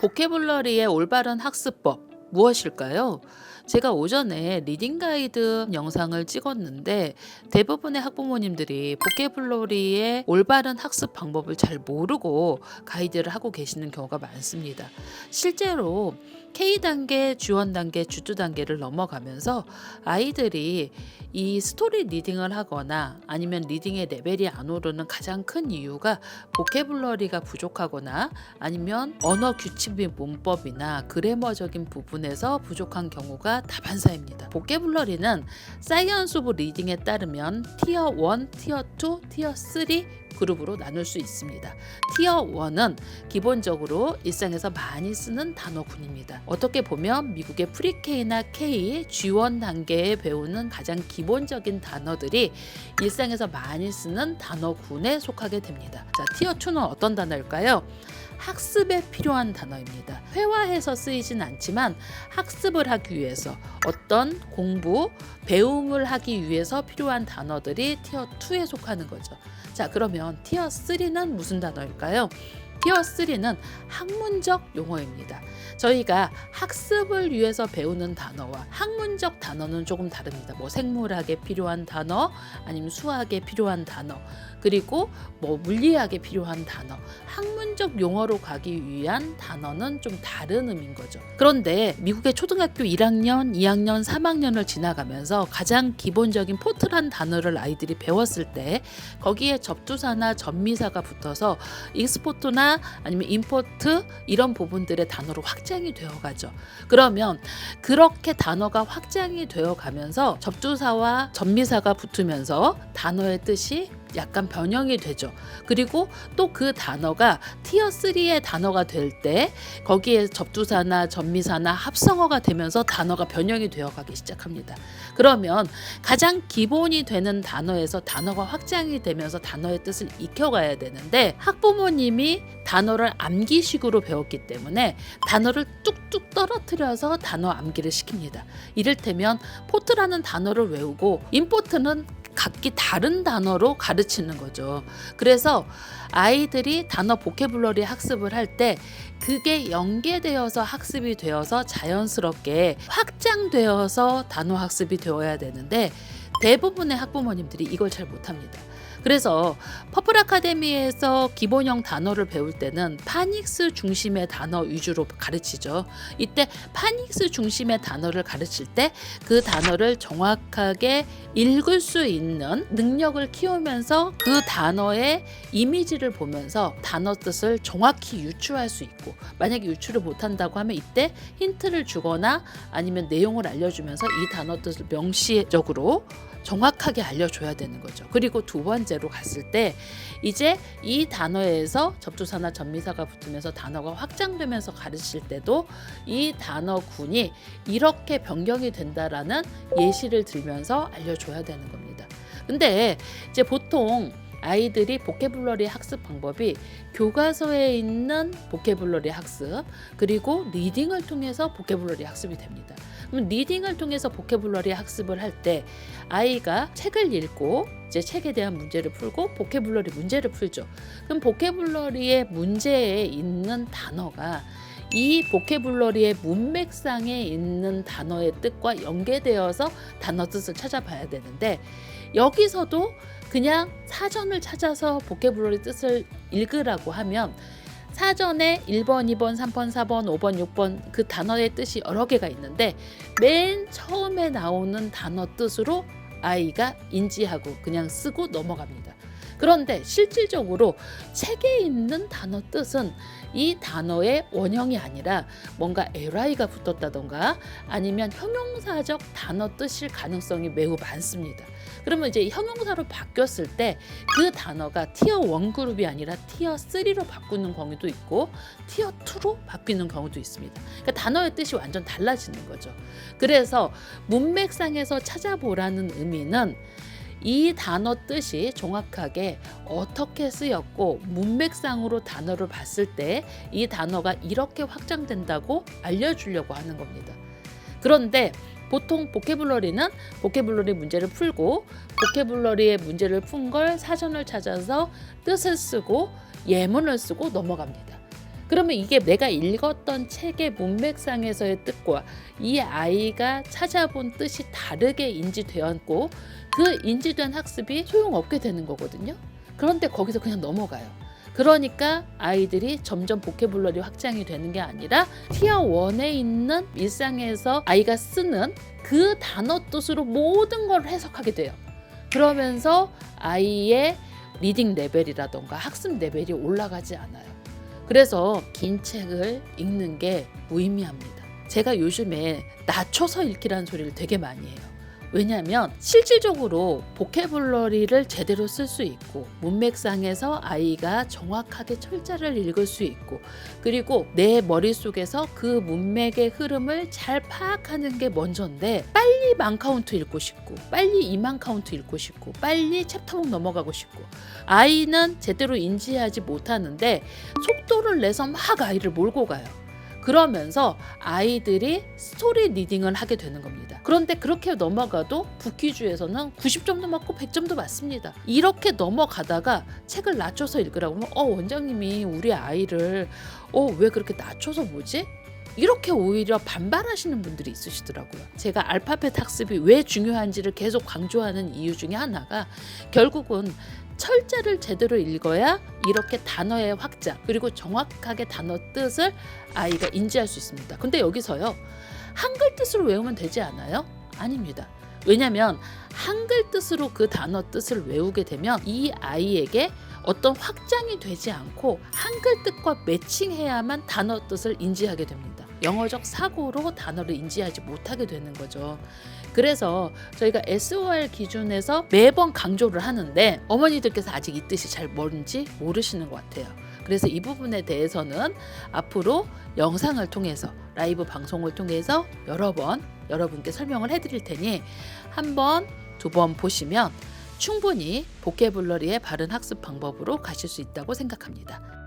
보케블러리의 올바른 학습법 무엇일까요? 제가 오전에 리딩 가이드 영상을 찍었는데 대부분의 학부모님들이 보케블러리의 올바른 학습 방법을 잘 모르고 가이드를 하고 계시는 경우가 많습니다. 실제로 K단계, 지원단계, 주투단계를 넘어가면서 아이들이 이 스토리 리딩을 하거나 아니면 리딩의 레벨이 안 오르는 가장 큰 이유가 보케블러리가 부족하거나 아니면 언어 규칙 및 문법이나 그래머적인 부분에서 부족한 경우가 다반사입니다. 보케블러리는 사이언스 오브 리딩에 따르면 티어 1, 티어 2, 티어 3 그룹으로 나눌 수 있습니다. 티어 1은 기본적으로 일상에서 많이 쓰는 단어군입니다. 어떻게 보면 미국의 프리K나 K, G1 단계에 배우는 가장 기본적인 단어들이 일상에서 많이 쓰는 단어군에 속하게 됩니다. 자, 티어 2는 어떤 단어일까요? 학습에 필요한 단어입니다. 회화해서 쓰이진 않지만 학습을 하기 위해서 어떤 공부, 배움을 하기 위해서 필요한 단어들이 티어 2에 속하는 거죠. 자, 그러면 티어 3는 무슨 단어일까요? 티어 3는 학문적 용어입니다. 저희가 학습을 위해서 배우는 단어와 학문적 단어는 조금 다릅니다. 생물학에 필요한 단어, 아니면 수학에 필요한 단어, 그리고 물리학에 필요한 단어, 학문적 용어로 가기 위한 단어는 좀 다른 의미인 거죠. 그런데 미국의 초등학교 1학년, 2학년, 3학년을 지나가면서 가장 기본적인 포트란 단어를 아이들이 배웠을 때 거기에 접두사나 접미사가 붙어서 익스포트나 아니면 임포트 이런 부분들의 단어로 확장이 되어가죠. 그러면 그렇게 단어가 확장이 되어가면서 접두사와 접미사가 붙으면서 단어의 뜻이 약간 변형이 되죠. 그리고 또 그 단어가 티어 3의 단어가 될 때 거기에 접두사나 접미사나 합성어가 되면서 단어가 변형이 되어가기 시작합니다. 그러면 가장 기본이 되는 단어에서 단어가 확장이 되면서 단어의 뜻을 익혀가야 되는데 학부모님이 단어를 암기식으로 배웠기 때문에 단어를 뚝뚝 떨어뜨려서 단어 암기를 시킵니다. 이를테면 포트라는 단어를 외우고 임포트는 각기 다른 단어로 가르치는 거죠. 그래서 아이들이 단어 보케블러리 학습을 할 때 그게 연계되어서 학습이 되어서 자연스럽게 확장되어서 단어 학습이 되어야 되는데 대부분의 학부모님들이 이걸 잘 못합니다. 그래서 퍼플 아카데미에서 기본형 단어를 배울 때는 파닉스 중심의 단어 위주로 가르치죠. 이때 파닉스 중심의 단어를 가르칠 때 그 단어를 정확하게 읽을 수 있는 능력을 키우면서 그 단어의 이미지를 보면서 단어 뜻을 정확히 유추할 수 있고, 만약에 유추를 못한다고 하면 이때 힌트를 주거나 아니면 내용을 알려주면서 이 단어 뜻을 명시적으로 정확하게 알려줘야 되는 거죠. 그리고 두 번째로 갔을 때 이제 이 단어에서 접두사나 접미사가 붙으면서 단어가 확장되면서 가르칠 때도 이 단어군이 이렇게 변경이 된다라는 예시를 들면서 알려줘야 되는 겁니다. 근데 이제 보통 아이들이 보케블러리 학습 방법이 교과서에 있는 보케블러리 학습, 그리고 리딩을 통해서 보케블러리 학습이 됩니다. 그럼 리딩을 통해서 보케블러리 학습을 할 때 아이가 책을 읽고 이제 책에 대한 문제를 풀고 보케블러리 문제를 풀죠. 그럼 보케블러리의 문제에 있는 단어가 이 보케블러리의 문맥상에 있는 단어의 뜻과 연계되어서 단어 뜻을 찾아봐야 되는데, 여기서도 그냥 사전을 찾아서 보케블러리 뜻을 읽으라고 하면 사전에 1번, 2번, 3번, 4번, 5번, 6번 그 단어의 뜻이 여러 개가 있는데 맨 처음에 나오는 단어 뜻으로 아이가 인지하고 그냥 쓰고 넘어갑니다. 그런데 실질적으로 책에 있는 단어 뜻은 이 단어의 원형이 아니라 뭔가 li가 붙었다던가 아니면 형용사적 단어 뜻일 가능성이 매우 많습니다. 그러면 이제 형용사로 바뀌었을 때 그 단어가 티어 1 그룹이 아니라 티어 3로 바꾸는 경우도 있고 티어 2로 바뀌는 경우도 있습니다. 그러니까 단어의 뜻이 완전 달라지는 거죠. 그래서 문맥상에서 찾아보라는 의미는 이 단어 뜻이 정확하게 어떻게 쓰였고 문맥상으로 단어를 봤을 때 이 단어가 이렇게 확장된다고 알려주려고 하는 겁니다. 그런데 보통 보케블러리는 보케블러리 문제를 풀고 보케블러리의 문제를 푼 걸 사전을 찾아서 뜻을 쓰고 예문을 쓰고 넘어갑니다. 그러면 이게 내가 읽었던 책의 문맥상에서의 뜻과 이 아이가 찾아본 뜻이 다르게 인지되었고 그 인지된 학습이 소용없게 되는 거거든요. 그런데 거기서 그냥 넘어가요. 그러니까 아이들이 점점 보케블러리 확장이 되는 게 아니라 티어 1에 있는 일상에서 아이가 쓰는 그 단어 뜻으로 모든 걸 해석하게 돼요. 그러면서 아이의 리딩 레벨이라던가 학습 레벨이 올라가지 않아요. 그래서 긴 책을 읽는 게 무의미합니다. 제가 요즘에 낮춰서 읽기라는 소리를 되게 많이 해요. 왜냐하면 실질적으로 보케블러리를 제대로 쓸 수 있고 문맥상에서 아이가 정확하게 철자를 읽을 수 있고 그리고 내 머릿속에서 그 문맥의 흐름을 잘 파악하는 게 먼저인데 빨리 만 카운트 읽고 싶고 빨리 2만 카운트 읽고 싶고 빨리 챕터북 넘어가고 싶고 아이는 제대로 인지하지 못하는데 속도를 내서 막 아이를 몰고 가요. 그러면서 아이들이 스토리 리딩을 하게 되는 겁니다. 그런데 그렇게 넘어가도 북퀴즈에서는 90점도 맞고 100점도 맞습니다. 이렇게 넘어가다가 책을 낮춰서 읽으라고 하면 원장님이 우리 아이를 왜 그렇게 낮춰서 보지? 이렇게 오히려 반발하시는 분들이 있으시더라고요. 제가 알파벳 학습이 왜 중요한지를 계속 강조하는 이유 중에 하나가 결국은 철자를 제대로 읽어야 이렇게 단어의 확장 그리고 정확하게 단어 뜻을 아이가 인지할 수 있습니다. 근데 여기서요 한글 뜻으로 외우면 되지 않아요? 아닙니다. 왜냐하면 한글 뜻으로 그 단어 뜻을 외우게 되면 이 아이에게 어떤 확장이 되지 않고 한글 뜻과 매칭해야만 단어 뜻을 인지하게 됩니다. 영어적 사고로 단어를 인지하지 못하게 되는 거죠. 그래서 저희가 SOR 기준에서 매번 강조를 하는데 어머니들께서 아직 이 뜻이 잘 뭔지 모르시는 것 같아요. 그래서 이 부분에 대해서는 앞으로 영상을 통해서 라이브 방송을 통해서 여러 번 여러분께 설명을 해드릴 테니 한 번, 두 번 보시면 충분히 보케블러리의 바른 학습 방법으로 가실 수 있다고 생각합니다.